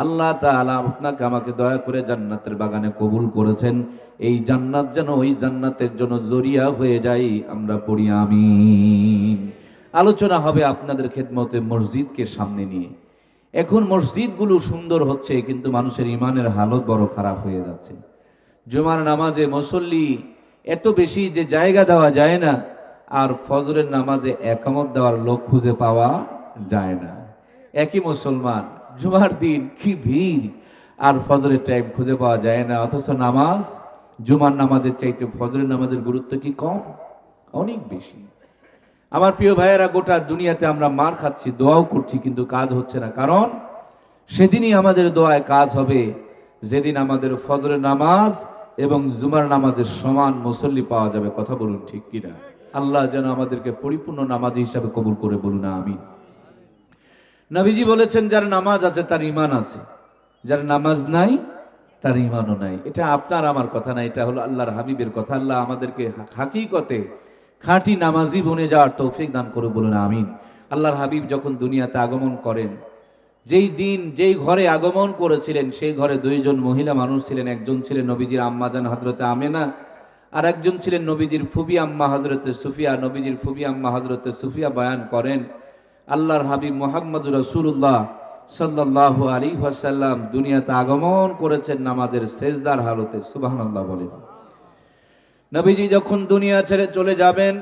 আল্লাহ তাআলা আপনাকে আমাকে দয়া করে জান্নাতের বাগানে কবুল করেছেন। এই জান্নাত যেন ওই জান্নাতের জন্য জরিয়া হয়ে যায়, আমরা পড়ি আমিন। আলোচনা হবে আপনাদের খেদমতে মসজিদকে সামনে নিয়ে। এখন মসজিদগুলো সুন্দর হচ্ছে, কিন্তু মানুষের ইমানের হালত বড় খারাপ হয়ে যাচ্ছে। জুমার নামাজে মুসল্লি এত বেশি যে জায়গা দেওয়া যায় না, আর ফজরের নামাজে একামত দেওয়ার লোক খুঁজে পাওয়া যায় না। একই মুসলমান, জুমার দিন কি ভিড়, আর ফজরের টাইম খুঁজে পাওয়া যায় না। অথচ নামাজ, জুমার নামাজের চাইতে ফজরের নামাজের গুরুত্ব কি কম? অনেক বেশি। আমার প্রিয় ভাইয়েরা, গোটা দুনিয়াতে আমরা মার খাচ্ছি, দোয়াও করছি, কিন্তু কাজ হচ্ছে না। কারণ সেদিনই আমাদের দোয়ায় কাজ হবে যেদিন আমাদের ফজরের নামাজ এবং জুমার নামাজের সমান মুসল্লি পাওয়া যাবে। কথা বলুন ঠিক কিনা? আল্লাহ যেন আমাদেরকে পরিপূর্ণ নামাজি হিসাবে কবুল করে, বলুন আমিন। নবীজি বলেছেন, যার নামাজ আছে তার ঈমান আছে, যার নামাজ নাই তার ঈমানও নাই। এটা আপনার আমার কথা না, এটা হলো আল্লাহর হাবিবের কথা। আল্লাহ আমাদেরকে হাকিকতে খাঁটি নামাজি বনে যাওয়ার তৌফিক দান করে, বলুন আমিন। আল্লাহর হাবিব যখন দুনিয়াতে আগমন করেন, যেই দিন যেই ঘরে আগমন করেছিলেন, সেই ঘরে দুইজন মহিলা মানুষ ছিলেন। একজন ছিলেন নবীজির আম্মাজান হযরতে আমেনা, আর একজন ছিলেন নবীজির ফুবি আম্মা হযরতে সুফিয়া। নবীজির ফুবি আম্মা হযরতে সুফিয়া বয়ান করেন, আল্লাহর হাবিব মুহাম্মদুর রাসূলুল্লাহ সাল্লাল্লাহু আলাইহি ওয়াসাল্লাম দুনিয়াতে আগমন করেছেন নামাজের সেজদার হালতে। সুবহানাল্লাহ বলেন। নবীজি যখন দুনিয়া ছেড়ে চলে যাবেন,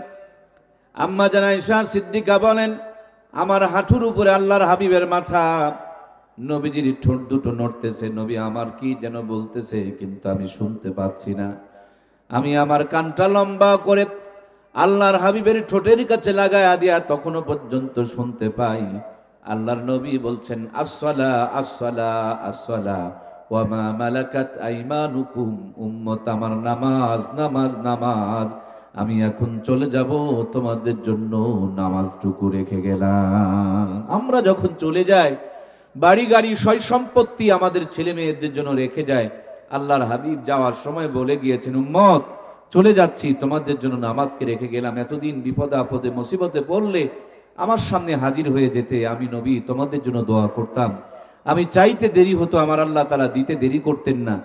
আম্মা জান আয়েশা সিদ্দিকা বলেন, আমার হাঁটুর উপরে আল্লাহর হাবিবের মাথা, নবীজির ঠোঁট দুটো নড়তেছে, নবী আমার কি যেন বলতেছে, কিন্তু আমি শুনতে পাচ্ছি না। আমি আমার কানটা লম্বা করে আল্লাহর হাবিবের ঠোঁটের কাছে লাগায়া দিয়া তখনও পর্যন্ত শুনতে পাই আল্লাহর নবী বলছেন, আসসালা আসসালা আসসালা ওয়া মা মালাকাত আইমানুকুম। উম্মত আমার, নামাজ নামাজ নামাজ। আমি এখন চলে যাব, তোমাদের জন্য নামাজটুকু রেখে গেলাম। আমরা যখন চলে যাই, বাড়ি গাড়ি সয় সম্পত্তি আমাদের ছেলে মেয়েদের জন্য রেখে যায়। আল্লাহর হাবিব যাওয়ার সময় বলে গিয়েছেন, উম্মত চলে যাচ্ছি, তোমাদের জন্য নামাজকে রেখে গেলাম। এতদিন বিপদে আপদে মুসিবতে পড়লে আমার সামনে হাজির হয়ে যেতে, আমি নবী তোমাদের জন্য দোয়া করতাম। আমি চাইতে দেরি হতো, আমার আল্লাহ তাআলা দিতে দেরি করতেন না।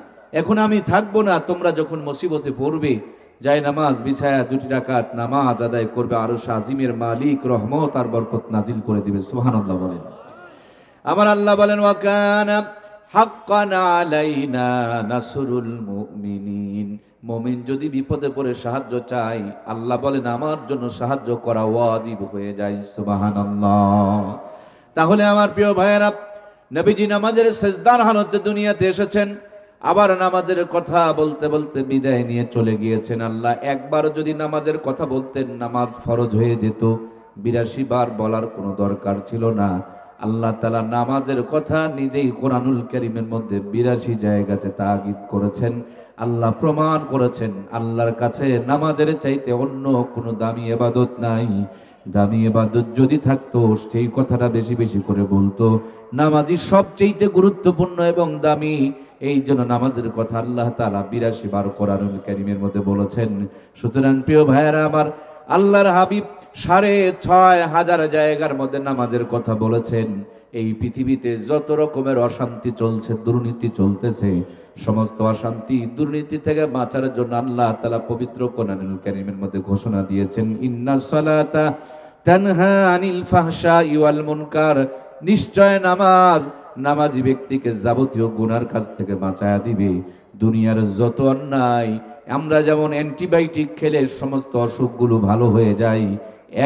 এখন আমি থাকবো না, তোমরা যখন মুসিবতে পড়বে, যাই নামাজ বিছায়া 2 রাকাত নামাজ আদায় করবে, আরশ আজিমের মালিক রহমত আর বরকত নাজিল করে দিবে। সুবহানাল্লাহ বলেন। আমার আল্লাহ বলেন, ওয়া কানা হাক্কান আলাইনা নাসরুল মুমিনিন। মুমিন যদি বিপদে পড়ে সাহায্য চায়, আল্লাহ বলেন আমার জন্য সাহায্য করা ওয়াজিব হয়ে যায়। সুবহানাল্লাহ। তাহলে আমার প্রিয় ভাইয়েরা, নবীজি নামাজের সেজদার হালতে দুনিয়াতে এসেছেন, আবার নামাজের কথা বলতে বলতে বিদায় নিয়ে চলে গিয়েছেন। আল্লাহ একবার যদি নামাজের কথা বলতেন, নামাজ ফরজ হয়ে যেত, 82 বার বলার কোনো দরকার ছিল না। আল্লাহ তাআলা নামাজের কথা নিজেই কোরআনুল কারীমের মধ্যে 82 জায়গাতে তাগিদ করেছেন। আল্লাহ প্রমাণ করেছেন, আল্লাহর কাছে নামাজের চাইতে অন্য কোনো দামি ইবাদত নাই। দামি ইবাদত যদি থাকতো, সেই কথাটা বেশি বেশি করে বলতো। নামাজই সবচেয়ে গুরুত্বপূর্ণ এবং দামি, এই জন্য নামাজের কথা আল্লাহ তাআলা 82 বার কোরআনুল কারীমের মধ্যে বলেছেন। সুতরাং প্রিয় ভাইয়েরা আমার, আল্লাহর হাবিব 6500 জায়গার মধ্যে নামাজের কথা বলেছেন। এই পৃথিবীতে যত রকমের অশান্তি চলছে, দুর্নীতি চলতেছে, সমস্ত অশান্তি দুর্নীতি থেকে বাঁচার জন্য আল্লাহ তাআলা পবিত্র কোরআনুল কারীমের মধ্যে ঘোষণা দিয়েছেন, ইন্নাস সালাতা তানহা আনিল ফাহশাই ওয়াল মুনকার। নিশ্চয় নামাজ নামাজি ব্যক্তিকে যাবতীয় গুনার কাছ থেকে বাঁচায়া দিবে। দুনিয়ার যত অন্যায়, আমরা যেমন অ্যান্টিবায়োটিক খেলে সমস্ত অসুখগুলো ভালো হয়ে যায়,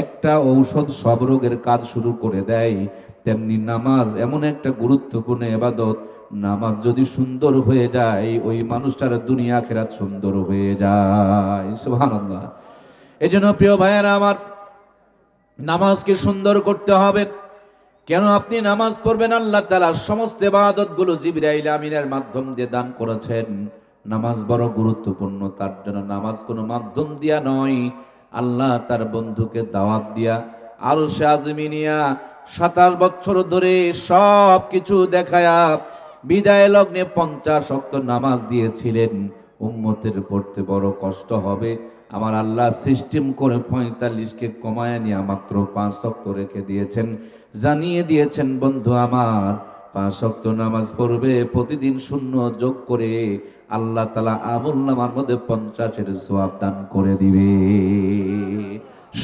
একটা ঔষধ সব রোগের কাজ শুরু করে দেয়, তেমনি নামাজ এমন একটা গুরুত্বপূর্ণ ইবাদত, নামাজ যদি সুন্দর হয়ে যায়, ওই মানুষটার দুনিয়া আখিরাত সুন্দর হয়ে যায়। সুবহানাল্লাহ। এজন্য প্রিয় ভাইয়েরা আমার, নামাজকে সুন্দর করতে হবে। কেন আপনি নামাজ পড়বেন? আল্লাহ তাআলা সমস্ত ইবাদতগুলো জিবরাইল আমিনের মাধ্যম দিয়ে দান করেছেন। নামাজ বড় গুরুত্বপূর্ণ, তার জন্য নামাজ কোনো মাধ্যম দিয়া নয়, আল্লাহ তার বন্ধুকে দাওয়াত দিয়া আরশে আযমিনিয়া 27 বছর ধরে সব কিছু দেখায়া বিদায় লগ্নে 50 ওয়াক্ত নামাজ দিয়েছিলেন। উম্মতের পড়তে বড় কষ্ট হবে, আমার আল্লাহ সিস্টেম করে 45কে কমায় নিয়ে মাত্র 5 ওয়াক্ত রেখে দিয়েছেন। জানিয়ে দিয়েছেন, বন্ধু আমার 5 ওয়াক্ত নামাজ পড়বে, প্রতিদিন শূন্য যোগ করে আল্লাহ তাআলা আমলনামার মধ্যে 50-এর সওয়াব দান করে দিবে।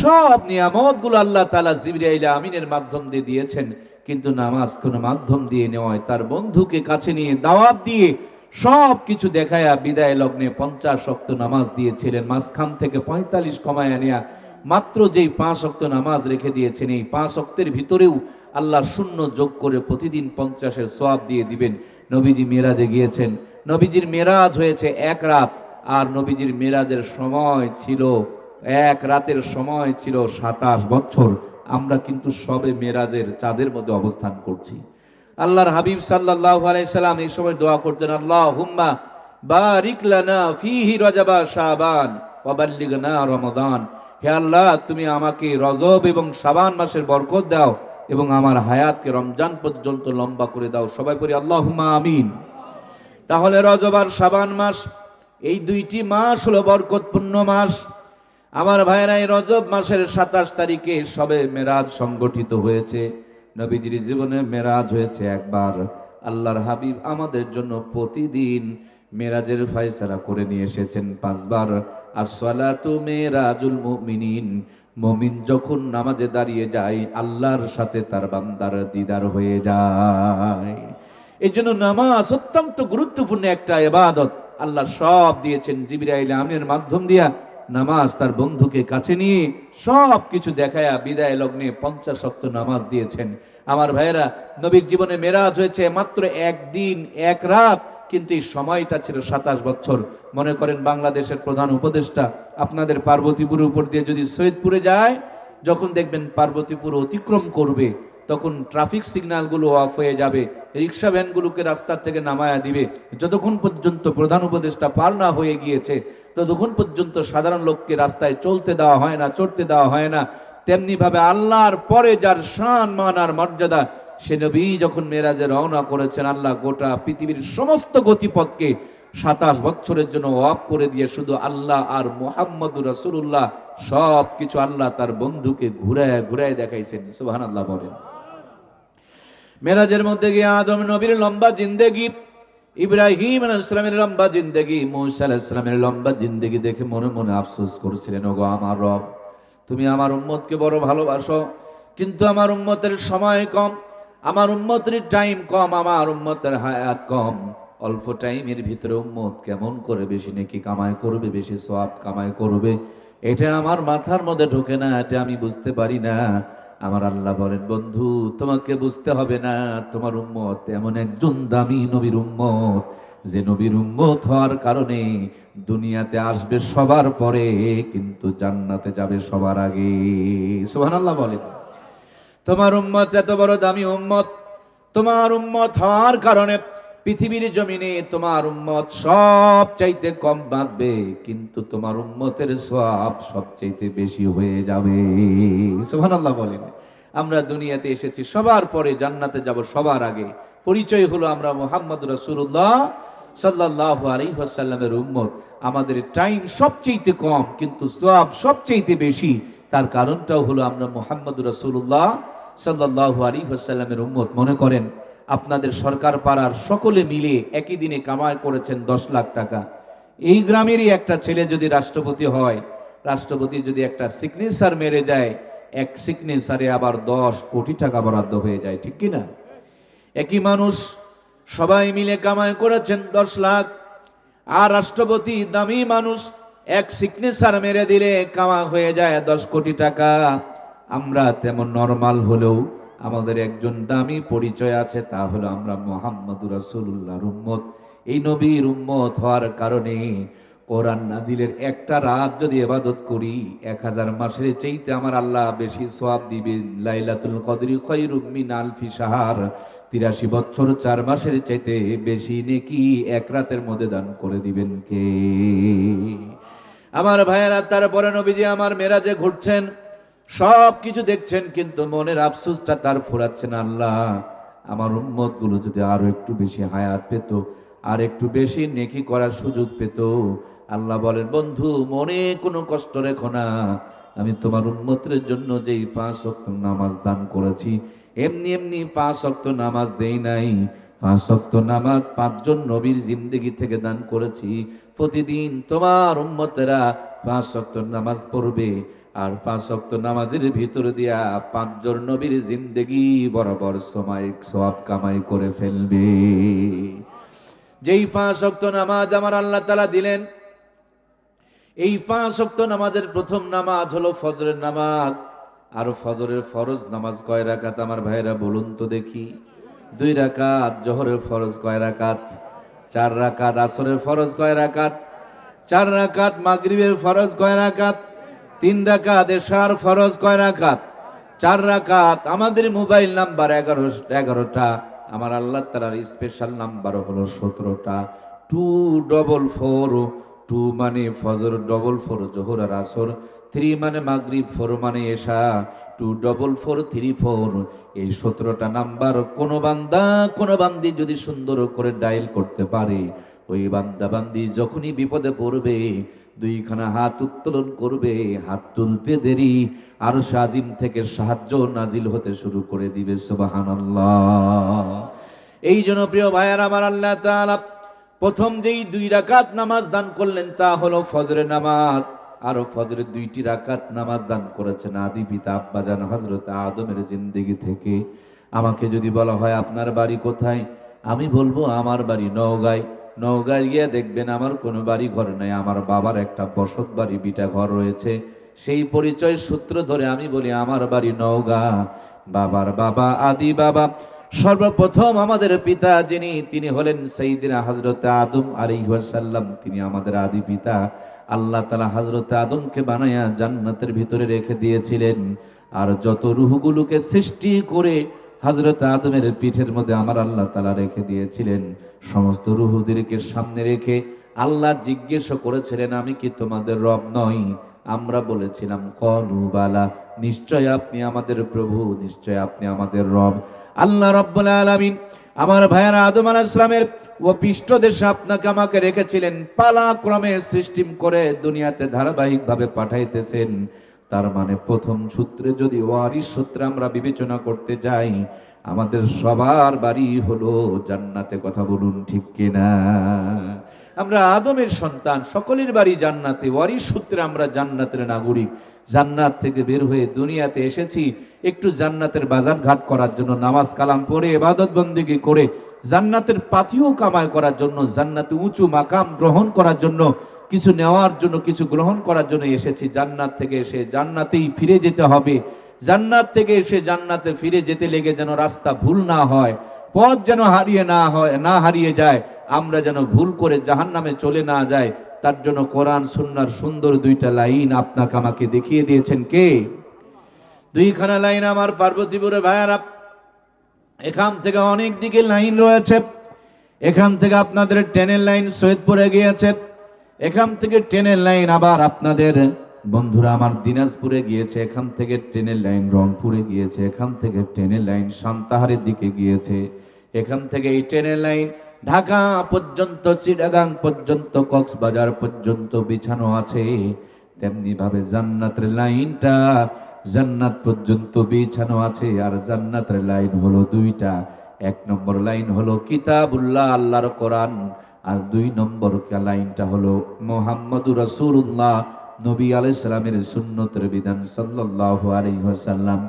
সব নিয়ামতগুলো আল্লাহ তাআলা জিবরাইল আমিনের মাধ্যম দিয়ে দিয়েছেন, কিন্তু নামাজ কোন মাধ্যম দিয়ে নয়, তার বন্ধুকে কাছে নিয়ে দাওয়াত দিয়ে সব কিছু দেখায়া বিদায় লগ্নে 50 ওয়াক্ত নামাজ দিয়েছিলেন। মাঝখান থেকে 45 কমায়া নেয়া মাত্র যেই 5 ওয়াক্ত নামাজ রেখে দিয়েছেন, এই 5 ওয়াক্তের ভিতরেও আল্লাহ শূন্য যোগ করে প্রতিদিন 50-এর সওয়াব দিয়ে দিবেন। নবীজি মেরাজে গিয়েছেন, নবীজির মেরাজ হয়েছে 1 রাত, আর নবীজির মেরাজের সময় ছিল 1 রাতের সময় ছিল 27 বছর। আমরা কিন্তু সবে মেরাজের চাঁদের মধ্যে অবস্থান করছি। আল্লাহর হাবিব সাল্লাল্লাহু আলাইহি সাল্লাম এই সময় দোয়া করতেন, আল্লাহুম্মা বারিক লানা ফীহি রজব শাবান ওয়া বাল্লিগনা রমাদান। হে আল্লাহ, তুমি আমাকে রজব এবং শাবান মাসের বরকত দাও এবং আমার হায়াতকে রমজান পর্যন্ত লম্বা করে দাও। সবাই পড়ি আল্লাহুম্মা আমিন। তাহলে রজব আর শাবান মাস, এই দুইটি মাস হলো বরকতপূর্ণ মাস। আমার ভাইরা, এই রজব মাসের 27 তারিখে সবে মেরাজ সংগঠিত হয়েছে। নবীজির জীবনে মেরাজ হয়েছে একবার। আল্লাহর হাবিব আমাদের জন্য প্রতিদিন মেরাজের ফয়সালা করে নিয়ে এসেছেন 5 বার। আসসালাতু মেরাজুল মুমিনিন, মুমিন যখন নামাজে দাঁড়িয়ে যায় আল্লাহর সাথে তার বান্দার দিদার হয়ে যায়। এই জন্য নামাজ অত্যন্ত গুরুত্বপূর্ণ একটা ইবাদত। আল্লাহ সব দিয়েছেন জিবরাইল আমিনের মাধ্যম দিয়া। নামাজ তার বন্ধুকে কাছে নিয়ে সব কিছু দেখায়া বিদায় লগ্নে 50 ওয়াক্ত নামাজ দিয়েছেন। আমার ভাইয়েরা, নবীর জীবনে মেরাজ হয়েছে মাত্র 1 দিন 1 রাত, কিন্তু এই সময়টা ছিল 27 বছর। মনে করেন বাংলাদেশের প্রধান উপদেষ্টা আপনাদের পার্বতীপুরের উপর দিয়ে যদি সৈয়দপুরে যায়, যখন দেখবেন পার্বতীপুর অতিক্রম করবে তখন ট্রাফিক সিগন্যালগুলো অফ হয়ে যাবে, রিক্সা ভ্যানগুলোকে রাস্তার থেকে নামায়া দিবে। যতক্ষণ পর্যন্ত প্রধান উপদেষ্টা পার না হয়ে গিয়েছে ততক্ষণ পর্যন্ত সাধারণ লোককে রাস্তায় চলতে দেওয়া হয় না, চড়তে দেওয়া হয় না। তেমনি ভাবে আল্লাহর পরে যার শান মান আর মর্যাদা, সে নবী যখন মেরাজে রওনা করেছেন, আল্লাহ গোটা পৃথিবীর সমস্ত গতিপথকে 27 বছরের জন্য অফ করে দিয়ে শুধু আল্লাহ আর মুহাম্মদুর রাসূলুল্লাহ সব কিছু আল্লাহ তার বন্ধুকে ঘুরায় ঘুরায় দেখাইছেন। সুবহানাল্লাহ বলেন। মেরাজের মধ্যে গিয়ে আদম নবীর লম্বা জিন্দেগি, ইব্রাহিম আলাইহিস সালামের লম্বা জিন্দেগি, মূসা আলাইহিস সালামের লম্বা জিন্দেগি দেখে মনে মনে আফসোস করছিলেন, ওগো আমার রব, তুমি আমার উম্মতকে বড় ভালোবাসো, কিন্তু আমার উম্মতের সময় কম, আমার উম্মতের টাইম কম, আমার উম্মতের হায়াত কম। অল্প টাইমের ভিতরে উম্মত কেমন করে বেশি নেকি কামাই করবে, বেশি সওয়াব কামাই করবে, এটা আমার মাথার মধ্যে ঢোকে না, এটা আমি বুঝতে পারি না। আমার আল্লাহ বলেন, বন্ধু তোমাকে বুঝতে হবে না, তোমার উম্মত এমন একজন দামি নবীর উম্মত, যে নবীর উম্মত হওয়ার কারণে দুনিয়াতে আসবে সবার পরে, কিন্তু জান্নাতে যাবে সবার আগে। সুবহানাল্লাহ বলেন। তোমার উম্মত এত বড় দামি উম্মত, তোমার উম্মত হওয়ার কারণে পৃথিবীর জমিনে তোমার উম্মত সব চাইতে কম বাঁচবে, কিন্তু তোমার উম্মতের সওয়াব সবচাইতে বেশি হয়ে যাবে। সুবহানাল্লাহ বলেন। আমরা দুনিয়াতে এসেছি সবার পরে, জান্নাতে যাব সবার আগে। পরিচয় হলো আমরা মুহাম্মদ রাসূলুল্লাহ সাল্লাল্লাহু আলাইহি ওয়াসাল্লামের উম্মত। আমাদের টাইম সবচাইতে কম, কিন্তু সওয়াব সবচাইতে বেশি। তার কারণটাও হলো আমরা মুহাম্মদ রাসূলুল্লাহ সাল্লাল্লাহু আলাইহি ওয়াসাল্লামের উম্মত। মনে করেন আপনাদের সরকার পাড়ার সকলে মিলে একই দিনে কামাই করেছেন 10 লাখ টাকা। এই গ্রামেরই একটা ছেলে যদি রাষ্ট্রপতি হয়, রাষ্ট্রপতি যদি একটা সিগনেচার মেরে দেয়, এক সিগনেচারে আবার 10 কোটি টাকা বরাদ্দ হয়ে যায়, ঠিক কি না? একই মানুষ সবাই মিলে কামাই করেছেন 10 লাখ, আর রাষ্ট্রপতি দামি মানুষ, এক সিগনেচার মেরে দিলে কামাই হয়ে যায় 10 কোটি টাকা। আমরা তেমন নরমাল হলেও আমাদের একজন দামি পরিচয় আছে, তা হলো আমরা মুহাম্মদুর রাসূলুল্লাহর উম্মত। এই নবীর উম্মত হওয়ার কারণে কোরআন নাজিলের একটা রাত যদি ইবাদত করি 1000 মাসের চাইতে আমার আল্লাহ বেশি সওয়াব দিবেন। লাইলাতুল কদরি খায়রুম মিন আলফি শাহর, 83 বছর 4 মাসের চাইতে বেশি নেকি 1 রাতের মধ্যে দান করে দিবেন কে? আমার ভাইয়েরা, তারপরে নবীজি আমার মেরাজে ঘুরছেন, সব কিছু দেখছেন, কিন্তু মনের আফসোসটা তার ফুরাচ্ছেন, আল্লাহ আমার উম্মত গুলো যদি আরো একটু বেশি হায়াত পেত, আর একটু বেশি নেকি করার সুযোগ পেত। আল্লাহ বলেন, বন্ধু মনে কোনো কষ্ট রেখো না, আমি তোমার উম্মতের জন্য যেই 5 ওয়াক্ত নামাজ দান করেছি, এমনি এমনি 5 ওয়াক্ত নামাজ দেই নাই, 5 ওয়াক্ত নামাজ 5 জন নবীর জিন্দেগি থেকে দান করেছি। প্রতিদিন তোমার উম্মতেরা 5 ওয়াক্ত নামাজ পড়বে, আর 5 ওয়াক্ত নামাজের ভিতর দিয়া 5 জন নবীর জিন্দেগি বরাবর সময় সওয়াব কামাই করে ফেলবে। যেই 5 ওয়াক্ত নামাজ আমার আল্লাহ তাআলা দিলেন, এই 5 ওয়াক্ত নামাজের প্রথম নামাজ হলো ফজরের নামাজ। আর ফজরের ফরজ নামাজ কয় রাকাত আমার ভাইরা বলুন তো দেখি? 2 রাকাত। জোহরের ফরজ কয় রাকাত? 4 রাকাত। আসরের ফরজ কয় রাকাত? 4 রাকাত। মাগরিবের ফরজ কয় রাকাত? 3 রাকাত। এশার ফরজ কয় রাকাত? 4 রাকাত। আমাদের মোবাইল নাম্বার 11টা, আমার আল্লাহ তাআলার স্পেশাল নাম্বার হলো 17টা। 244, 2 মানে ফজর, 44 জোহর আর আসর, 3 মানে মাগরিব, 4 মানে এশা, 24434। এই 17টা নাম্বার কোন বান্দা কোন বান্দি যদি সুন্দর করে ডায়াল করতে পারে, ওই বান্দা বান্দি যখনই বিপদে পড়বে 2খানা হাত উত্তোলন করবে, হাত তুলতে দেরি আরশ আজিম থেকে সাহায্য নাজিল হতে শুরু করে দিবে। সুবহানাল্লাহ। এই জন্য প্রিয় ভাইয়ার আমার আল্লাহ তাআলা প্রথম যেই 2 রাকাত নামাজ দান করলেন তা হলো ফজরের নামাজ। আর ফজরের 2টি রাকাত নামাজ দান করেছেন আদি পিতা আব্বাজান হযরত আদমের জিন্দেগি থেকে। আমাকে যদি বলা হয় আপনার বাড়ি কোথায়, আমি বলবো আমার বাড়ি নওগাঁয়। নওগাঁয় গিয়ে দেখবেন আমার কোনো বাড়ি ঘর নাই, আমার বাবার একটা বসত বাড়ি বিটা ঘর রয়েছে। সেই পরিচয় সূত্র ধরে আমি বলি আমার বাড়ি নওগাঁ। বাবার বাবা আদি বাবা সর্বপ্রথম আমাদের পিতা যিনি, তিনি হলেন সাইয়্যিদিনা হযরত আদম আলাইহিস সালাম। তিনি আমাদের আদি পিতা। আল্লাহ তাআলা হযরত আদমকে বানায়া জান্নাতের ভিতরে রেখে দিয়েছিলেন। আর যত রূহগুলোকে সৃষ্টি করে হযরত আদমের পিঠের মধ্যে আমার আল্লাহ তাআলা রেখে দিয়েছিলেন, সমস্ত রূহদেরকে সামনে রেখে আল্লাহ জিজ্ঞেস করেছিলেন আমি কি তোমাদের রব নই? আমরা বলেছিলাম ক্বালু বালা, নিশ্চয় আপনি আমাদের প্রভু, নিশ্চয় আপনি আমাদের রব। আল্লাহ রাব্বুল আলামিন আমার ভাইয়েরা আদম আলাইহিস সালামের ও পৃষ্ঠদেশে আপনাকে আমাকে রেখেছিলেন, পালাক্রমে সৃষ্টি করে দুনিয়াতে ধারাবাহিকভাবে পাঠাইতেছেন। তার মানে প্রথম সূত্রে যদি ওয়ারিস সূত্রে আমরা বিবেচনা করতে যাই, আমাদের সবার বাড়ি হলো জান্নাতে। কথা বলুন ঠিক কিনা? আমরা আদমের সন্তান, সকলের বাড়ি জান্নাতে, ওয়ারিস সূত্রে আমরা জান্নাতের নাগরিক। জান্নাত থেকে বের হয়ে দুনিয়াতে এসেছি একটু জান্নাতের বাজার ঘাট করার জন্য, নামাজ কালাম পড়ে ইবাদত বন্দেগী করে জান্নাতের পাথিও কামাই করার জন্য, জান্নাতে উঁচু মাকাম গ্রহণ করার জন্য, কিছু নেওয়ার জন্য, কিছু গ্রহণ করার জন্য এসেছি। জান্নাত থেকে এসে জান্নাতেই ফিরে যেতে হবে। জান্নাত থেকে এসে জান্নাতে ফিরে যেতে লেগে যেন রাস্তা ভুল না হয়, পথ যেন হারিয়ে যায়, আমরা যেন ভুল করে জাহান্নামে চলে না যায়, তার জন্য কোরআন সুন্নাহর সুন্দর 2টা লাইন আপনাকে আমাকে দেখিয়ে দিয়েছেন কে? 2খানা লাইন আমার পার্বতীপুরে ভাইয়ারা। এখান থেকে অনেক দিকে লাইন রয়েছে। এখান থেকে আপনাদের ট্রেনের লাইন সৈয়দপুরে গিয়েছে, এখান থেকে ট্রেনের লাইন আবার আপনাদের বন্ধুরা আমার দিনাজপুরে গিয়েছে, এখান থেকে ট্রেনের লাইন রংপুরে গিয়েছে, এখান থেকে ট্রেনের লাইন সান্তাহারের দিকে গিয়েছে, এখান থেকে এই ট্রেনের লাইন ঢাকা পর্যন্ত, চিটাগাং পর্যন্ত, কক্সবাজার পর্যন্ত বিছানো আছে। তেমনি ভাবে জান্নাতের লাইনটা জান্নাত পর্যন্ত বিছানো আছে। আর জান্নাতের লাইন হলো 2টা। 1 নম্বর লাইন হলো কিতাবুল্লাহ, আল্লাহর কোরআন। আর 2 নম্বর লাইনটা হলো মুহাম্মদুর রাসূলুল্লাহ, নবী আলাইহিস সালামের সুন্নতের বিধান সাল্লাল্লাহু আলাইহি ওয়াসাল্লাম।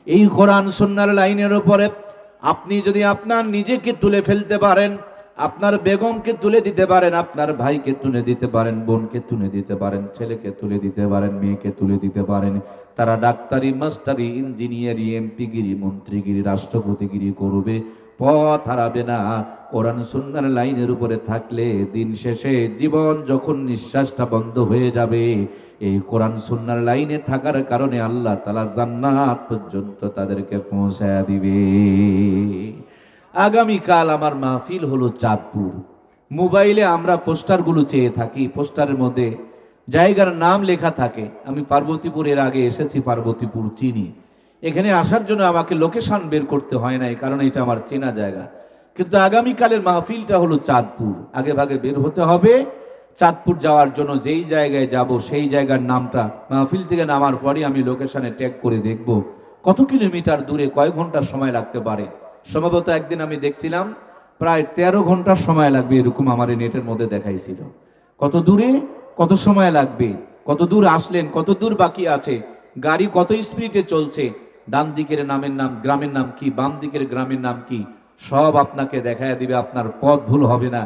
এই কোরআন সুন্নাহর লাইনের উপরে আপনি যদি আপনার নিজেকে তুলে ফেলতে পারেন, আপনার বেগমকে তুলে দিতে পারেন, আপনার ভাইকে তুলে দিতে পারেন, বোনকে তুলে দিতে পারেন, ছেলেকে তুলে দিতে পারেন, মেয়েকে তুলে দিতে পারেন, তারা ডাক্তারি, মাস্টারি, ইঞ্জিনিয়ারি, এমপিগিরি, মন্ত্রীগিরি, রাষ্ট্রপতিগিরি করবে, পথ হারাবে না। কোরআন সুন্নাহর লাইনের উপরে থাকলে দিন শেষে জীবন যখন নিঃশ্বাসটা বন্ধ হয়ে যাবে, এই কোরআন সুন্নাহর লাইনে থাকার কারণে আল্লাহ তাআলা জান্নাত পর্যন্ত তাদেরকে পৌঁছায়া দিবে। আগামীকাল আমার মাহফিল হলো চাঁদপুর। মোবাইলে আমরা পোস্টারগুলো চেয়ে থাকি, পোস্টারের মধ্যে জায়গার নাম লেখা থাকে। আমি পার্বতীপুরের আগে এসেছি, পার্বতীপুর চিনি। এখানে আসার জন্য আমাকে লোকেশন বের করতে হয় নাই, কারণ এটা আমার চেনা জায়গা। কিন্তু আগামীকালের মাহফিলটা হলো চাঁদপুর। আগে ভাগে বের হতে হবে চাঁদপুর যাওয়ার জন্য। যেই জায়গায় যাব সেই জায়গার নামটা মাহফিল থেকে নামার পরই আমি লোকেশনে ট্যাগ করে দেখব কত কিলোমিটার দূরে, কয় ঘন্টা সময় লাগতে পারে? সম্ভবত একদিন আমি দেখছিলাম প্রায় 13 ঘন্টা সময় লাগবে, এরকম আমার নেটের মধ্যে দেখাইছিল। কত দূরে, কত সময় লাগবে, কত দূর আসলেন, কত দূর বাকি আছে, গাড়ি কত স্পিডে চলছে, ডান দিকের নামের নাম, গ্রামের নাম কি, বাম দিকের গ্রামের নাম কি, সব আপনাকে দেখায় দিবে। আপনার পথ ভুল হবে না।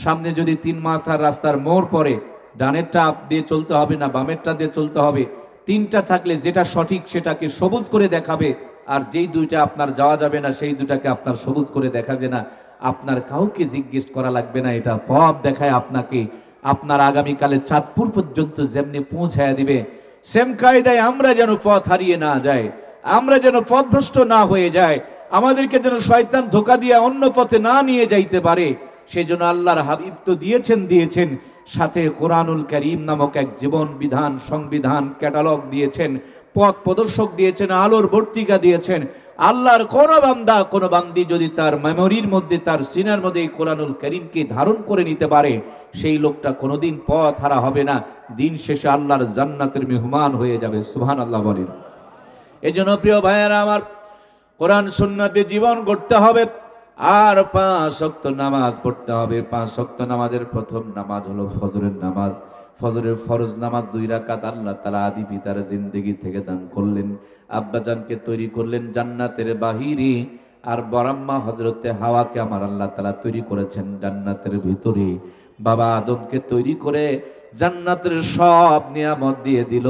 সামনে যদি 3 মাথার রাস্তার মোড় পড়ে, ডানেরটা দিয়ে চলতে হবে না বামেরটা দিয়ে চলতে হবে। 3টা থাকলে যেটা সঠিক সেটাকে সবুজ করে দেখাবে, আর যেই 2টা আপনার যাওয়া যাবে না সেই 2টাকে আপনার সবুজ করে দেখাবে না। আপনার কাউকে জিজ্ঞেস করা লাগবে না, এটা পথ দেখায় আপনাকে আপনার আগামীকালে চাঁদপুর পর্যন্ত যেমনি পৌঁছায় দিবে। সেম কায়দায় আমরা যেন পথ হারিয়ে না যায়, আমরা যেন পথভ্রষ্ট না হয়ে যায়, আমাদেরকে যেন শয়তান ধোঁকা দিয়ে অন্য পথে না নিয়ে যাইতে পারে, সেজন্য আল্লাহর হাবিব তো দিয়েছেন সাথে কোরআনুল কারীম নামক এক জীবন বিধান, সংবিধান, ক্যাটালগ দিয়েছেন, পথ প্রদর্শক দিয়েছেন, আলোর বর্তিকা দিয়েছেন। আল্লাহর কোন বান্দি যদি তার মেমোরির মধ্যে, তার সিনার মধ্যে এই কোরআনুল কারীমকে ধারণ করে নিতে পারে, সেই লোকটা কোনোদিন পথ হারা হবে না, দিন শেষে আল্লাহর জান্নাতের মেহমান হয়ে যাবে। সুবহানাল্লাহ বলেন। এজন্য প্রিয় ভাইয়েরা আমার, কোরআন সুন্নাতে জীবন গড়তে হবে, আর 5 ওয়াক্ত নামাজ পড়তে হবে। 5 ওয়াক্ত নামাজের প্রথম নামাজ হলো ফজরের নামাজ। ফজরের ফরজ নামাজ 2 রাকাত আল্লাহ তাআলা আদি পিতার জিন্দেগি থেকে দান করলেন। আব্বাজানকে তৈরি করলেন জান্নাতের বাহিরে, আর বরাম্মা হযরতে হাওয়াকে আমার আল্লাহ তাআলা তৈরি করেছেন জান্নাতের ভিতরে। বাবা আদমকে তৈরি করে জান্নাতের সব নিয়ামত দিয়ে দিল,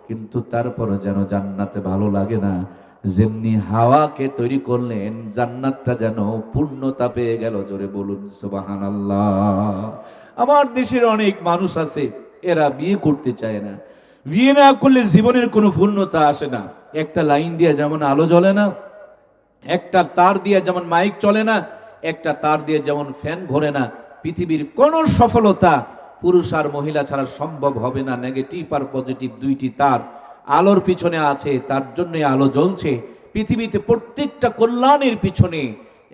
কিন্তু তারপর যেন জান্নাতে ভালো লাগে না। যেমনি হাওয়াকে তৈরি করলেন, জান্নাতটা যেন পূর্ণতা পেয়ে গেল। জোরে বলুন সুবহানাল্লাহ। আমার দেশের অনেক মানুষ আছে, এরা বিয়ে করতে চায় না। বিয়ে না করলে জীবনের কোনো পূর্ণতা আসে না। একটা লাইন দিয়ে যেমন আলো জ্বলে না, একটা তার দিয়ে যেমন মাইক চলে না, একটা তার দিয়ে যেমন ফ্যান ঘোরে না, পৃথিবীর কোন সফলতা পুরুষ আর মহিলা ছাড়া সম্ভব হবে না। নেগেটিভ আর পজিটিভ 2টি তার আলোর পিছনে আছে, তার জন্য আলো জ্বলছে। পৃথিবীতে প্রত্যেকটা কল্যাণের পিছনে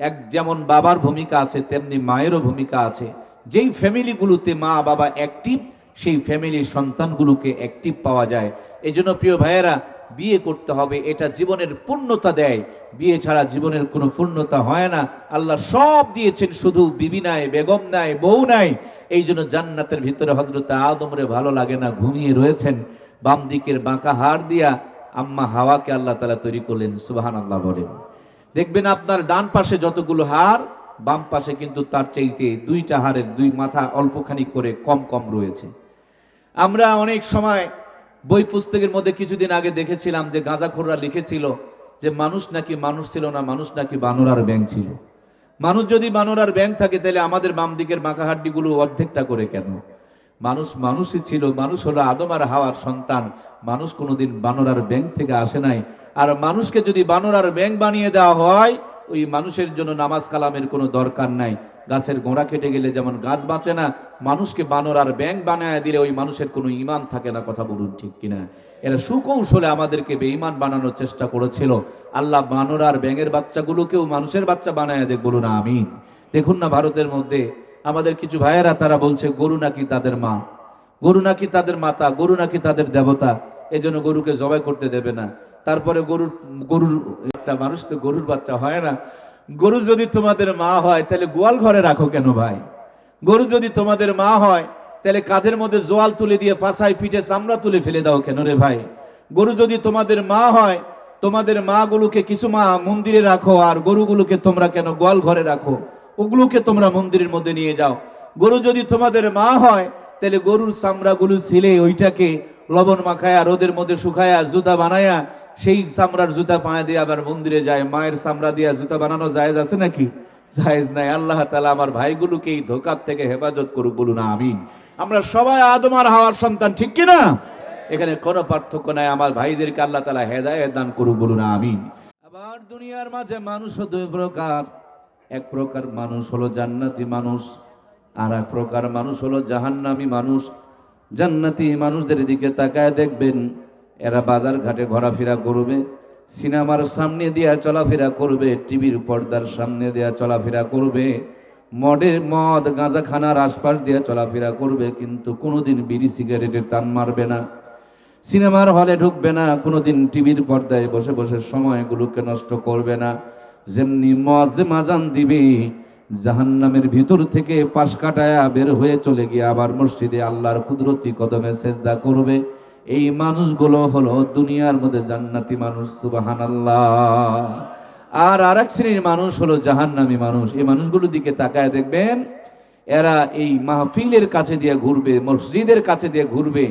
এক যেমন বাবার ভূমিকা আছে, তেমনি মায়েরও ভূমিকা আছে। যেই ফ্যামিলিগুলোতে মা বাবা অ্যাক্টিভ, সেই ফ্যামিলির সন্তানগুলোকে অ্যাক্টিভ পাওয়া যায়। এই জন্য প্রিয় ভাইয়েরা, বিয়ে করতে হবে, এটা জীবনের পূর্ণতা দেয়। বিয়ে ছাড়া জীবনের কোনো পূর্ণতা হয় না। আল্লাহ সব দিয়েছেন, শুধু বিবি নাই, বেগম নাই, বউ নাই। এই জন্য জান্নাতের ভিতরে হযরত আদমরে ভালো লাগে না, ঘুমিয়ে রয়েছেন। বাম দিকের বাঁকা হাড় দিয়া আম্মা হাওয়াকে আল্লাহ তাআলা তৈরি করলেন। সুবহানাল্লাহ বলেন। দেখবেন আপনার ডান পাশে যতগুলো হাড়, বাম পাশে কিন্তু তার চাইতে 2টা হাড়ের 2 মাথা অল্পখানি করে কম কম রয়েছে। আমরা অনেক সময় বই পুস্তকের মধ্যে কিছুদিন আগে দেখেছিলাম যে গাঁজাখোররা লিখেছিল যে মানুষ নাকি মানুষ ছিল না, মানুষ নাকি বানর আর ব্যাঙ ছিল। মানুষ যদি বানর আর ব্যাঙ থাকে, তাহলে আমাদের বাম দিকের বাঁকা হাড্ডিগুলো অর্ধেকটা করে কেন? মানুষ মানুষই ছিল। মানুষ হলো আদম আর হাওয়ার সন্তান। মানুষ কোনোদিন বানর আর ব্যাঙ থেকে আসে নাই। আর মানুষকে যদি বানর আর ব্যাঙ বানিয়ে দেওয়া হয়, ওই মানুষের জন্য নামাজ কালামের কোনো দরকার নাই। গাছের গোড়া কেটে গেলে যেমন গাছ বাঁচে না, মানুষকে বানর আর ব্যাঙ বানায় দিলে ওই মানুষের কোনো ঈমান থাকে না। কথা বলুন ঠিক কিনা? এরা সুকৌশলে আমাদেরকে বেঈমান বানানোর চেষ্টা করেছিল। আল্লাহ বানর আর ব্যাঙের বাচ্চাগুলোকেও মানুষের বাচ্চা বানায় দেখ, বলুন আমিন। দেখুন না, ভারতের মধ্যে আমাদের কিছু ভাইয়েরা তারা বলছে গরু নাকি তাদের মা, গরু নাকি তাদের মাতা, গরু নাকি তাদের দেবতা, এজন্য গরুকে জবাই করতে দেবে না। তারপরে গরুর বাচ্চা, মানুষ তো গরুর বাচ্চা হয় না। গরু যদি তোমাদের মা হয়, তাহলে গোয়াল ঘরে রাখো কেন ভাই? গরু যদি তোমাদের মা হয়, তাহলে কাঁধের মধ্যে জোয়াল তুলে দিয়ে পাছায় পিঠে চামড়া তুলে ফেলে দাও কেন রে ভাই? গরু যদি তোমাদের মা হয়, তোমাদের মা গুলোকে কিছু মা মন্দিরে রাখো, আর গরুগুলোকে তোমরা কেন গোয়াল ঘরে রাখো? ওগুলোকে তোমরা মন্দিরের মধ্যে নিয়ে যাও। গরু যদি তোমাদের মা হয়, তাহলে গরুর চামড়াগুলো ছিলে ওইটাকে লবণ মাখায়া রোদের মধ্যে শুকায়া জুতা বানায়া সেই চামড়ার জুতা পায়ে দিয়ে আবার মন্দিরে যায়। মায়ের চামড়া দিয়ে জুতা বানানো জায়েজ আছে নাকি? জায়েজ নাই। আল্লাহ তাআলা আমার ভাইগুলোকে এই ধোঁকার থেকে হেফাজত করুক, বলুন আমিন। আমরা সবাই আদম আর হাওয়ার সন্তান, ঠিক কিনা? এখানে কোনো পার্থক্য নাই। আমার ভাইদেরকে আল্লাহ তাআলা হেদায়েত দান করুক, বলুন আমিন। আবার দুনিয়ার মাঝে মানুষও 2 প্রকার। এক প্রকার মানুষ হলো জান্নাতি মানুষ, আর এক প্রকার মানুষ হলো জাহান্নামী মানুষ। জান্নাতি মানুষদের দিকে তাকায় দেখবেন, এরা বাজার ঘাটে ঘোরাফেরা করবে, সিনেমার সামনে দিয়া চলাফেরা করবে, টিভির পর্দার সামনে দিয়া চলাফেরা করবে, মদ গাঁজা খানার আশপাশ দিয়ে চলাফেরা করবে, কিন্তু কোনোদিন বিড়ি সিগারেটের টান মারবে না। সিনেমার হলে ঢুকবে না, কোনোদিন টিভির পর্দায় বসে বসে সময়গুলোকে নষ্ট করবে না। যেমনি মুয়াজ্জিন আযান দিবে, জাহান্নামের ভিতর থেকে পাশ কাটায়া বের হয়ে চলে গিয়ে আবার মসজিদে আল্লাহর কুদরতি কদমে সেজদা করবে। এই মানুষগুলো হলো দুনিয়ার মধ্যে জান্নাতি মানুষ, সুবহানাল্লাহ। আর আরেক শ্রেণীর মানুষ হলো জাহান্নামী মানুষ। এই মানুষগুলোর দিকে তাকায় দেখবেন, এরা এই মাহফিলের কাছে দিয়ে ঘুরবে, মসজিদের কাছে দিয়ে ঘুরবে,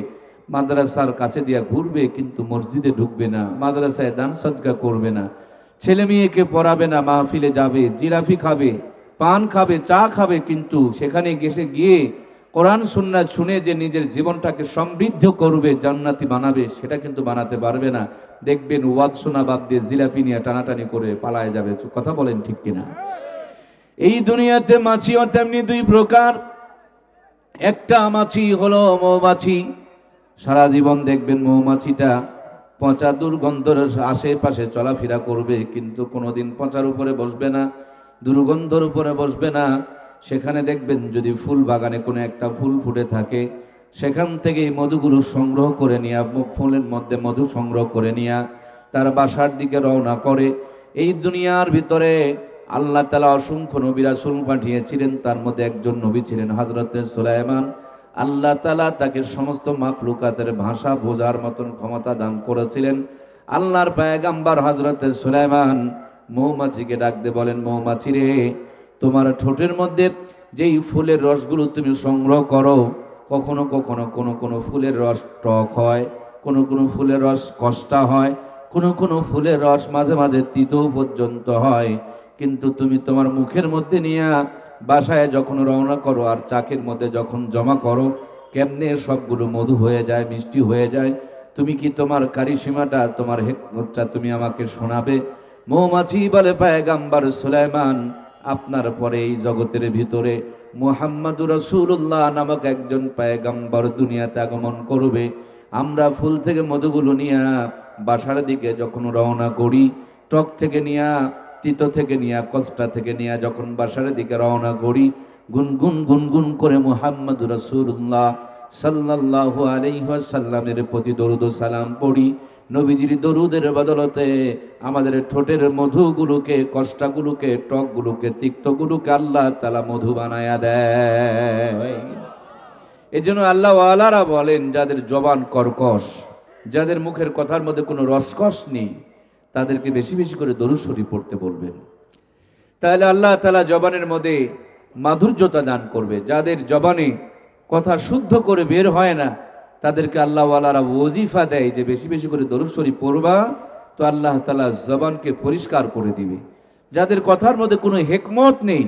মাদ্রাসার কাছে দিয়ে ঘুরবে, কিন্তু মসজিদে ঢুকবে না, মাদ্রাসায় দান সদকা করবে না, ছেলে মেয়েকে পড়াবে না, মাহফিলে যাবে, জিলাফি খাবে, পান খাবে, চা খাবে, কিন্তু সেখানে গিয়ে কোরআন সুন্নাহ শুনে যে নিজের জীবনটাকে সমৃদ্ধ করবে, জান্নাতি বানাবে, সেটা কিন্তু বানাতে পারবে না। দেখবেন ওয়াজ শোনা বাদ দিয়ে জিলাপি নিয়ে টানাটানি করে পালায় যাবে। কথা বলেন ঠিক কিনা? এই দুনিয়াতে মাছিও তেমনি দুই প্রকার। একটা মাছি হলো মৌমাছি। সারা জীবন দেখবেন মৌমাছিটা পচা দুর্গন্ধের আশেপাশে চলাফেরা করবে, কিন্তু কোনোদিন পচার উপরে বসবে না, দুর্গন্ধের উপরে বসবে না। সেখানে দেখবেন যদি ফুল বাগানে কোনো একটা ফুল ফুটে থাকে, সেখান থেকে মধুগুলো সংগ্রহ করে নিয়ে, ফুলের মধ্যে মধু সংগ্রহ করে নিয়ে তার বাসার দিকে রওনা করে। এই দুনিয়ার ভিতরে আল্লাহ তাআলা অসংখ্য নবী রাসূল পাঠিয়েছিলেন, তার মধ্যে একজন নবী ছিলেন হযরতে সুলাইমান। আল্লাহ তাআলা তাকে সমস্ত মাখলুকাতের ভাষা বোঝার মতন ক্ষমতা দান করেছিলেন। আল্লাহর পয়গম্বর হযরতে সুলাইমান মৌমাছিকে ডাক দিয়ে বলেন, মৌমাছি রে, তোমার ঠোঁটের মধ্যে যেই ফুলের রসগুলো তুমি সংগ্রহ করো, কখনো কখনো কোনো ফুলের রস টক হয়, কোনো ফুলের রস কষ্টা হয়, কোনো ফুলের রস মাঝে মাঝে তিতো পর্যন্ত হয়, কিন্তু তুমি তোমার মুখের মধ্যে নিয়ে বাসায় যখন রওনা করো আর চাকের মধ্যে যখন জমা করো, কেমনে সবগুলো মধু হয়ে যায়, মিষ্টি হয়ে যায়। তুমি কি তোমার কারিশিমাটা, তোমার হিকমতটা তুমি আমাকে শোনাবে? মৌমাছি বলে, পয়গম্বর সুলাইমান, আপনার পরে এই জগতের ভিতরে মুহাম্মাদুর রাসূলুল্লাহ নামক একজন পয়গম্বর দুনিয়াতে আগমন করবে। আমরা ফুল থেকে মধুগুলো নিয়ে বাসার দিকে যখন রওনা করি, টক থেকে নিয়ে, তিতো থেকে নিয়ে, কষ্টা থেকে নিয়ে যখন বাসার দিকে রওনা করি, গুনগুন গুনগুন করে মুহাম্মাদুর রাসূলুল্লাহ সাল্লাল্লাহু আলাইহি ওয়াসাল্লামের প্রতি দরুদ ও সালাম পড়ি। নবীজির দরুদের বদলতে আমাদের ঠোঁটের মধুগুলোকে, কষ্টাগুলোকে, টকগুলোকে, তিক্তগুলোকে আল্লাহ তাআলা মধু বানায়া দেয়। এজন্য আল্লাহ ওয়ালারা বলেন, যাদের জবান কর্কশ, যাদের মুখের কথার মধ্যে কোনো রসকস নেই, তাদেরকে বেশি বেশি করে দরুদ শরীফ পড়তে বলবেন। তাহলে আল্লাহ তাআলা জবানের মধ্যে মাধুর্যতা দান করবে। যাদের জবানে কথা শুদ্ধ করে বের হয় না, তাদেরকে আল্লাহ ওয়ালারা ওজিফা দেয় যে বেশি বেশি করে দরুদ শরীফ পড়বা, তো আল্লাহ তাআলা জবানকে পরিষ্কার করে দিবে। যাদের কথার মধ্যে কোনো হিকমত নেই,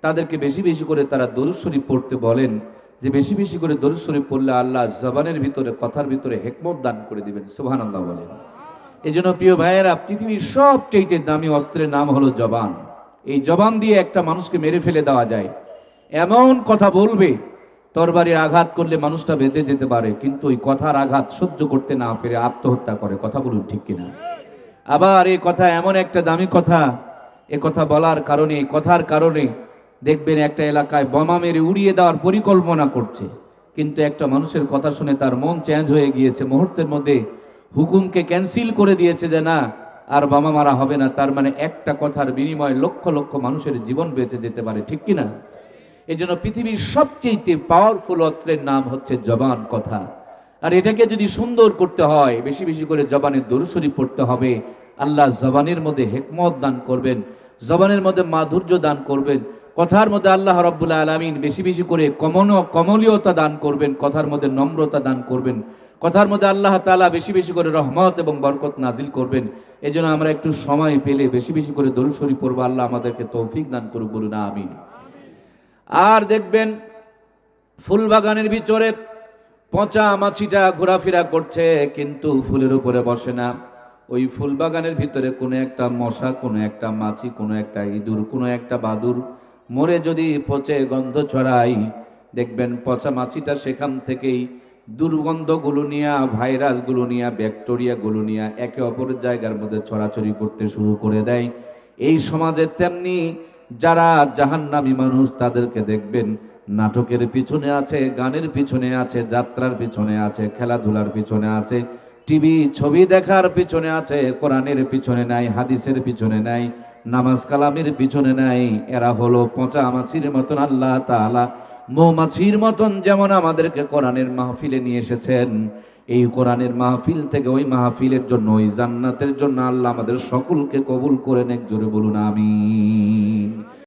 তাদেরকে বেশি বেশি করে তারা দরুদ শরীফ পড়তে বলেন, যে বেশি বেশি করে দরুদ শরীফ পড়লে আল্লাহ জবানের ভিতরে, কথার ভিতরে হিকমত দান করে দিবেন। সুবহানাল্লাহ বলেন। এই জন্য প্রিয় ভাইয়েরা, পৃথিবীর সবচেয়ে দামি অস্ত্রের নাম হলো জবান। এই জবান দিয়ে একটা মানুষকে মেরে ফেলে দেওয়া যায়। এমন কথা বলবে, তরবারির আঘাত করলে মানুষটা বেঁচে যেতে পারে, কিন্তু ওই কথার আঘাত সহ্য করতে না পেরে আত্মহত্যা করে। কথা বলুন ঠিক কিনা? আবার এই কথা এমন একটা দামি কথা, এ কথা বলার কারণে, কথার কারণে দেখবেন একটা এলাকায় বোমা মেরে উড়িয়ে দেওয়ার পরিকল্পনা করছে, কিন্তু একটা মানুষের কথা শুনে তার মন চেঞ্জ হয়ে গিয়েছে, মুহূর্তের মধ্যে হুকুমকে ক্যান্সেল করে দিয়েছে যে না, আর বোমা মারা হবে না। তার মানে একটা কথার বিনিময়ে লক্ষ লক্ষ মানুষের জীবন বেঁচে যেতে পারে, ঠিক কিনা? এই জন্য পৃথিবীর সবচেয়ে পাওয়ারফুল অস্ত্রের নাম হচ্ছে জবান, কথা। আর এটাকে যদি সুন্দর করতে হয়, বেশি বেশি করে জবানের দরুদ শরীফ পড়তে হবে। আল্লাহ জবানের মধ্যে হিকমত দান করবেন, জবানের মধ্যে মাধুর্য দান করবেন, কথার মধ্যে আল্লাহ রাব্বুল আলামিন বেশি বেশি করে কমনীয়তা দান করবেন, কথার মধ্যে নম্রতা দান করবেন, কথার মধ্যে আল্লাহ তাআলা বেশি বেশি করে রহমত এবং বরকত নাজিল করবেন। এই জন্য আমরা একটু সময় পেলে বেশি বেশি করে দরুদ শরীফ পড়বো। আল্লাহ আমাদেরকে তৌফিক দান করুক, বলুন আমিন। আর দেখবেন ফুল বাগানের ভিতরে পচা মাছিটা ঘোরাফেরা করছে, কিন্তু ফুলের উপরে বসে না। ওই ফুল বাগানের ভিতরে কোনো একটা মশা, কোনো একটা মাছি, কোনো একটা ইঁদুর, কোনো একটা বাদুর মরে যদি পচে গন্ধ ছড়াই, দেখবেন পচা মাছিটা সেখান থেকেই দুর্গন্ধগুলো নিয়ে, ভাইরাসগুলো নিয়ে, ব্যাকটেরিয়াগুলো নিয়ে একে অপরের জায়গার মধ্যে ছড়াছড়ি করতে শুরু করে দেয়। এই সমাজে তেমনি যারা জাহান্নামী মানুষ, তাদেরকে দেখবেন নাটকের পিছনে আছে, গানের পিছনে আছে, যাত্রার পিছনে আছে, খেলাধুলার পিছনে আছে, টিভি ছবি দেখার পিছনে আছে, কোরআনের পিছনে নাই, হাদিসের পিছনে নাই, নামাজ কালামের পিছনে নাই। এরা হলো পচা মাছির মতন। আল্লাহ তাআলা মৌমাছির মতন যেমন আমাদেরকে কোরআনের মাহফিলে নিয়ে এসেছেন, এই কোরআনের মাহফিল থেকে ওই মাহফিলের জন্য, ওই জান্নাতের জন্য আল্লাহ আমাদের সকলকে কবুল করে নেক। জোরে বলুন আমিন।